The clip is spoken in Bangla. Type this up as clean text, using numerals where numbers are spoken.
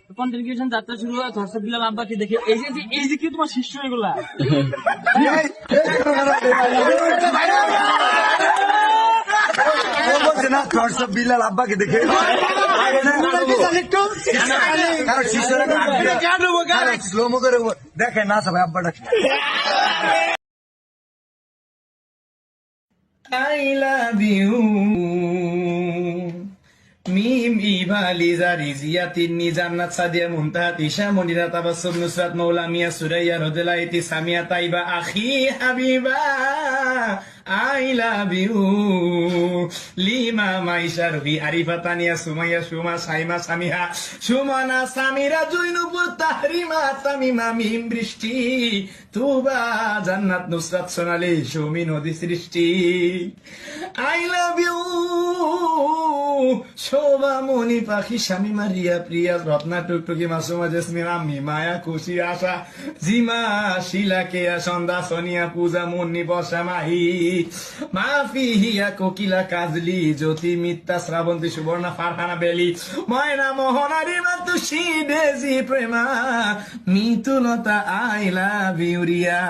কন্টেন্ট ক্রিয়েশন যাত্রা শুরু হয় ধর্ষক বিলাল আব্বাকে দেখে। এই যে কি তোমার শিষ্য এগুলা? বলছে না ধর্ষক বিলাল আব্বাকে দেখে স্লোমো করে দেখে না সবাই আব্বাটা I love you. মিম ইভা লিজা রিজিয়া তিন্নি জান্নাত সাদিয়া মুনতাহাত ইশা মনিরা তাবাসসুম নুসরাত মৌলা মিয়া Suraiya রোদেলাইতি Samia Taiba Akhi Habiba I love you. Lima Maisha Robi Arifa Tania Sumaiya Suma Saima Samiha Sumana Samira Juinupur Tahrima Tamima Mim Brishti Tuba জান্নাত নুসরাত সোনালি সুমি নদী সৃষ্টি I love you. শোভা মনি পাখি স্বামী মারিয়া প্রিয়া রত্না টুকটুকি মাসুমা জেসমিন আম্মি মায়া খুশি আশা জিমা শিলা কেয়া সন্ধ্যা সোনিয়া পূজা মুন্নি বর্ষা মাহি মাফি হিয়া কোকিলা কাজলি জ্যোতি Mitta Srabanti Subarna Farhana Beli Moyna Mohona Rima Tushi Daisy Prema Mitulota I love you Riya